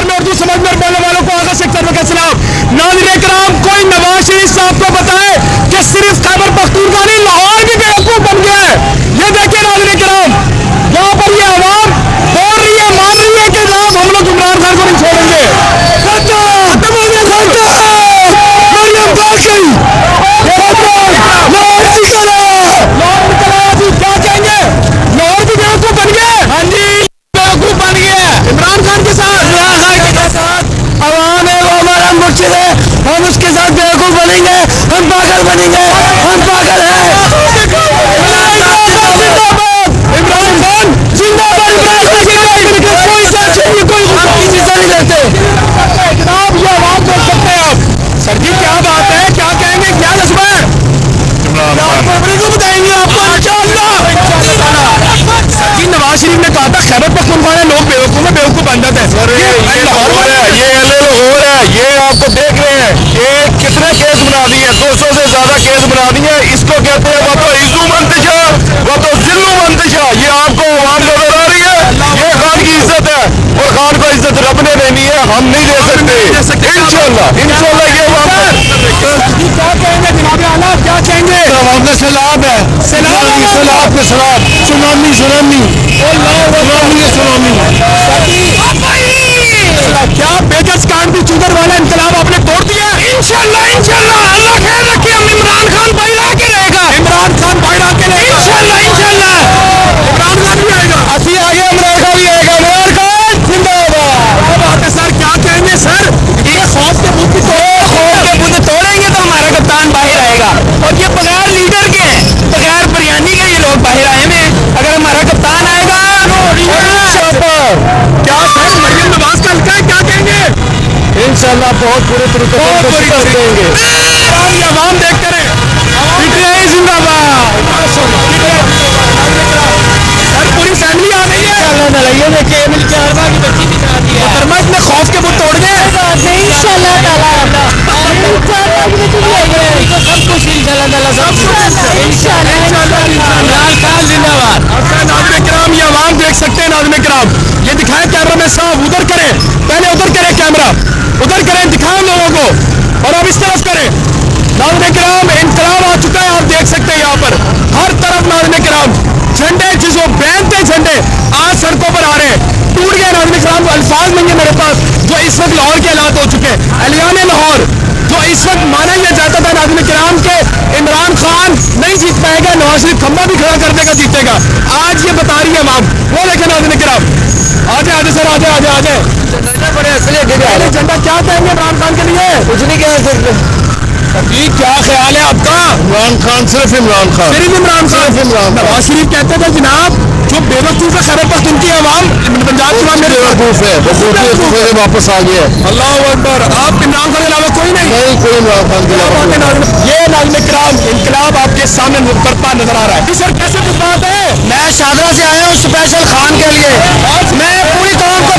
शहर में उर्दू समझने बोलने वालों को आगा सेक्टर में सलाम। नाज़रीन किराम, कोई नवाज शरीफ साहब को बताए कि सिर्फ खैबर पख्तूनख्वा नहीं, लाहौर भी बेवकूफ बन गया है। ये देखिए नाज़रीन किराम, यहाँ पर ये आवाम बोल रही है, मान रही है कि जनाब हम लोग इमरान खान को नहीं छोड़ेंगे। क्या कहेंगे, लाहौर भी बेवकूफ बन गए। हाँ जी, बेवकूफ बन गया इमरान खान के साथ। अवाम है वो हमारा मुर्शिद है, हम उसके साथ बेवकूफ बनेंगे, हम पागल बनेंगे, हम पागल है। इमरान खान जिंदाबाद, कोई सेक्शन नहीं, कोई हिस्सा नहीं लेते जनाब। ये आवाज देख सकते हैं आप। सर जी क्या बात है, क्या कहेंगे, क्या जज्बा है, बताएंगे आपको इंशाअल्लाह। सर जी नवाज शरीफ ने कहा था खैबर पख्तूनख्वा में लोग बेवकूफ में बेवकूफ बन जाते हैं। ये आपको देख रहे हैं, ये कितने केस बना दिए, 200 से ज्यादा केस बना दिए। इसको कहते हैं वो तो इज्जू मंतशा, वो तो जिल्लू मंतशा। ये आपको आवाम नजर आ रही है। ये खान की इज्जत है और खान को इज्जत रब ने देनी है, हम नहीं दे सकते। इंशाअल्लाह इंशाअल्लाह ये क्या कहेंगे जनाब आला, क्या कहेंगे। आवाम का सैलाब है, सैलाब के सैलाब, सुनामी सुनामी सुनामी। क्या बेगस कांड की चुदर वाला इंकलाब आपने तोड़ दिया। इंशाअल्लाह इंशाअल्लाह, अल्लाह खैर रखे। हम इमरान खान भाई रह के रहेगा, इमरान खान भाई रह के रहेगा इंशाअल्लाह इंशाअल्लाह। इमरान खान भी आएगा, अभी आगे अमेरिका भी आएगा। इमरान खान जिंदाबाद। क्या बात है सर, क्या कहेंगे सर। ये खौफ के बुत तोड़ेंगे तो हमारा कप्तान बाहर आएगा। और ये बगैर लीडर के, बगैर बिरयानी के ये लोग बाहर आए हैं। अगर हमारा कप्तान आएगा क्या सर, मरियम नवाज का हल्का है, क्या कहेंगे। इंशाअल्लाह बहुत बुरे तरीके से देंगे। ये आवाम देखते रहे, पीटीआई जिंदाबाद। सर पूरी फैमिली आ गई है। इतने खौफ के बुत तोड़ गए। नाज़रीन किराम, ये आवाम देख सकते हैं। नाज़रीन किराम, ये दिखाएं कैमरा में साहब, उधर करें, पहले उधर करें कैमरा, उधर करें, दिखाएं लोगों को, और अब इस तरफ करें। नाज़रीन किराम, इंकलाब आ चुका है, आप देख सकते हैं यहाँ पर हर तरफ। नाज़रीन किराम, झंडे जिसको बैनते झंडे आज सड़कों पर आ रहे हैं। टूट गए नाज़रीन किराम, अल्फाज नहीं है मेरे पास जो इस वक्त लाहौर के हालात हो चुके हैं। एलियान लाहौर जो इस वक्त माना यह जाता था नाज़रीन किराम के इमरान खान नहीं जीत पाएगा, नवाज शरीफ खंबा भी खड़ा कर देगा, जीतेगा। आज ये बता रही है आवाम, वो देखे नाज़रीन किराम। आजे आजे सर, आजे आजे आजे झंडा। क्या कहेंगे इमरान खान के लिए। कुछ नहीं कह सकते। अभी क्या ख्याल है आपका। इमरान खान सिर्फ इमरान खान, सिर्फ इमरान खान। नवाज शरीफ कहते थे जनाब जो बेवकूफ है खैबर पख्तूनख्वा की आवाम, पंजाब चुनाव में बेवकूफ है, वापस आ गया। अल्लाह अकबर। आप इमरान खान के अलावा कोई नहीं। कोई इमरान खान के अलावा। ये नाज़रीन किराम, इंकलाब आपके सामने बरपा नजर आ रहा है। सर कैसे कुछ बात है। मैं शादरा से आया हूँ स्पेशल खान के लिए। मैं पूरी कौम को,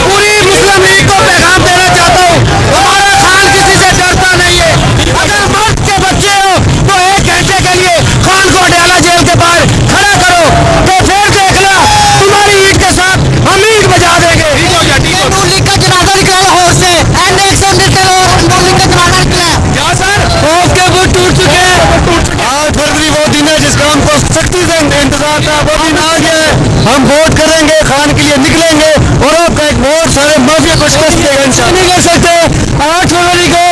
पूरी मुस्लिम लीग को पैगाम देना चाहता हूँ, हमारा खान किसी से डरता नहीं है। अगर मर्द के बच्चे हो तो 1 घंटे के लिए खान को अडयाला जेल के बाहर खड़ा करो, तो फिर देखना तुम्हारी ईद के साथ हम ईद बजा देंगे। नून लीग का जनाजा निकला लाहौर से, नून लीग का जनाजा निकला। क्या सर, खौफ के बुत टूट चुके हैं। 8 फरवरी वो दिन है जिसका हमको सख्ती से इंतजार था, वो दिन आ गया है। हम वोट करेंगे, खान के लिए निकलेंगे और आपका एक वोट सारे माफिया को शिकस्त देगा। इंसान नहीं कर सकते। 8 फरवरी को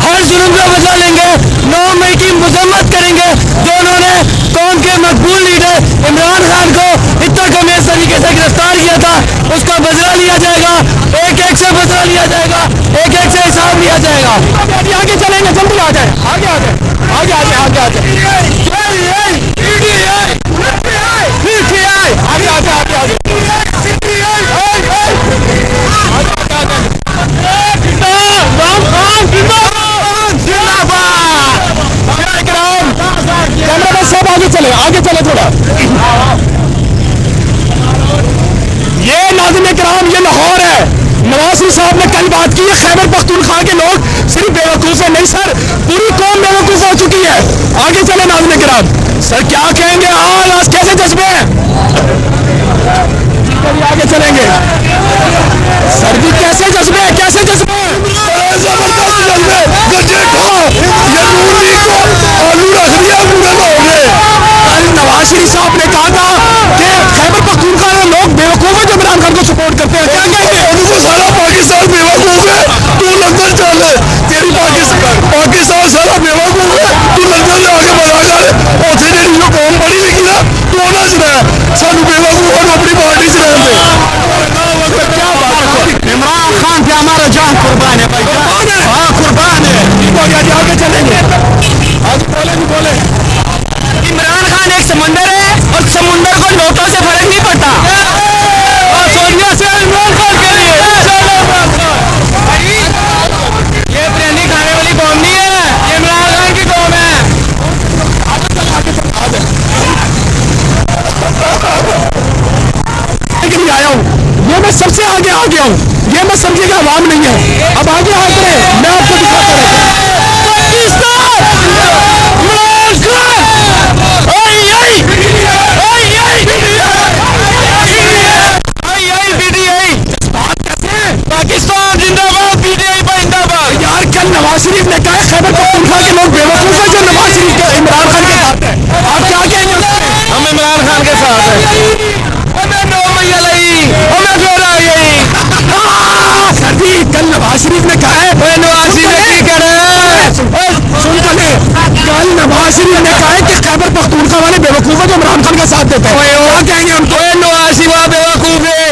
हर जुर्म का बदला लेंगे। 9 मई की मजम्मत करेंगे जो उन्होंने कौम के मकबूल लीडर इमरान खान को इतना कमीज तरीके से गिरफ्तार किया था, उसका बदला लिया जाएगा। एक एक से बदला लिया जाएगा, एक एक से हिसाब लिया जाएगा। आगे चलेंगे, जल्दी आ जाए, आगे आ जाए, आगे आ जाए, आगे आ जाए, आगे आगे आगे आगे। सब आगे चले थोड़ा। ये नाज़रीन किराम, ये लाहौर है। नवाज शरीफ साहब ने कल बात की है, खैबर पख्तूनख्वा के लोग सिर्फ बेवकूफ है नहीं सर, पूरी कौम बेवकूफ हो चुकी है। आगे चले नाज़रीन किराम। सर क्या कहेंगे, आज कैसे जज्बे हैं। आगे चलेंगे सर जी, कैसे पे हमारा जान कुर्बान है भाई, कुर्बान है? हाँ कुर्बान है। ठीक हो गया जी, आगे चलेंगे। आज बोले नहीं बोले। इमरान खान एक समंदर है और समुंदर को नोटों से फर्क नहीं पड़ता। और सोनिया से इमरान खान के लिए ये बिरयानी खाने वाली कौम नहीं है, ये इमरान खान की कौम है। के लिए आया हूँ, ये मैं सबसे आगे आ गया हूँ, ये मैं समझिएगा आवाम नहीं है। अब आगे आते रहे, मैं आपको दिखाता रहूँ। पाकिस्तान इमरान खान पाकिस्तान जिंदाबाद, पीटीआई जिंदाबाद। यार कल नवाज शरीफ ने कहा खैबर पख्तूनख्वा के लोग बेवकूफ है जो नवाज शरीफ के इमरान खान के साथ है। आप क्या कहेंगे उस पे? हम इमरान खान के साथ हैं। सर जी कल नवाज शरीफ ने कहा है, नवाज शरीफ की कह रहे हैं, सुन तो ले, कल नवाज शरीफ ने कहा है कि खैबर पख्तूनख्वा वाले बेवकूफ है जो इमरान खान का साथ देते हैं। क्या कहेंगे हम तो? नवाज शरीफ बेवकूफ है,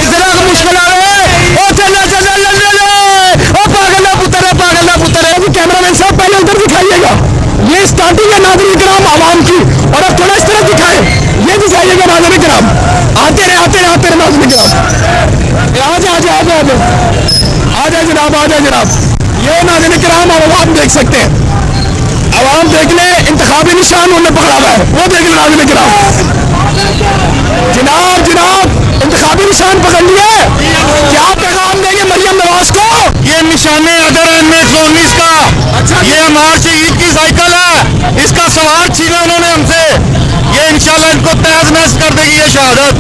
इतना मुश्किल आ रहा है। ओ चल चल ओ पागल ना पुत्र है, पागल ना पुत्र है। अभी कैमरामैन साहब पहले उधर दिखाइएगा, ये स्टार्टिंग है नाज़रीन किराम आवाम की, और अब थोड़ा इस तरफ दिखाएं, ये दिखाइएगा नाज़रीन किराम। आते रहे नाज़रीन किराम, आ जाए जनाब, आ जाए जनाब। ये नाज़रीन किराम आवाम देख सकते हैं, आवाम देख ले, इंतखाबी निशान उन्होंने पकड़ा हुआ है, वो देख ले नाज़रीन किराम। जनाब इंतखाबी निशान पकड़ लिए, क्या पैगाम देंगे मरियम नवाज को? ये निशाने अदर है M119 का। अच्छा, ये हमारे शहीद की साइकिल है, इसका सवार छीना उन्होंने हमसे। ये इंशाल्लाह इनको तहस नहस कर देगी ये शहादत।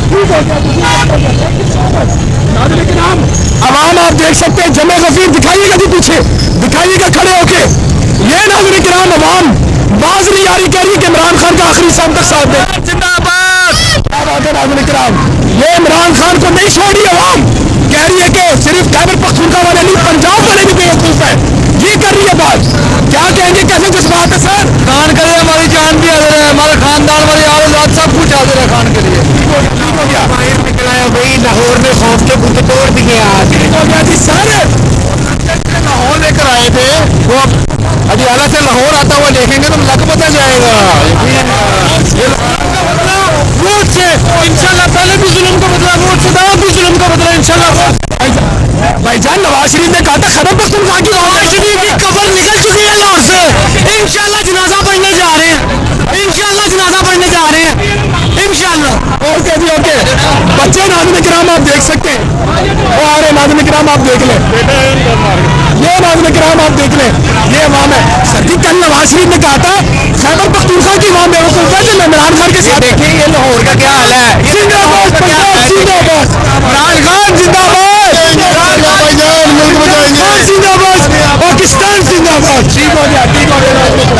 आवाम आप देख सकते हैं, जमे गफीर दिखाइएगा जी, पीछे दिखाइएगा खड़े होके। ये नाज़रीन किराम आवाम बाज नहीं आ रही, कह रही है कि इमरान खान का आखिरी शाम तक साथ दे। जिंदाबाद। क्या बात है नाज़रीन किराम, ये इमरान खान को नहीं छोड़ी आवाम, कह रही है कि सिर्फ खैबर पख्तूनख्वा वाले नहीं, पंजाब वाले भी बेवकूफ है, ये कर रही है बात। क्या कहेंगे, कैसे जज्बात है सर? खान के लिए हमारी जान भी हाजिर है, हमारा खानदान, हमारी औलाद सब कुछ हाजिर है खान के लिए। ठीक हो गया, बाहर निकला है भाई, लाहौर में खौफ के बुत तोड़ दिए आज। ठीक हो गया जी सर। लाहौर लेकर आए थे, वो अडियाला से लाहौर आता हुआ देखेंगे तो लग पता जाएगा। वोट से इंशाल्लाह, पहले भी जुल्म का बदला, वोट से दावा भी जुल्म का बदला इंशाल्लाह। भाईजान नवाज शरीफ ने कहा था खैबर पख्तूनख्वा की कबर निकल चुकी है लाहौर से, इंशाल्लाह जनाजा पढ़ने जा रहे हैं, इंशाल्लाह जनाजा पढ़ने जा रहे हैं इंशाल्लाह। ओके जी ओके। बच्चे नाज़रीन किराम आप देख सकते हैं, वो आ रहे नाज़रीन किराम आप देख लें, ये नाज़रीन किराम आप देख लें, ये अवाम है। सर जी कल नवाज शरीफ ने कहा था खैबर पख्तूनख्वा की अवाम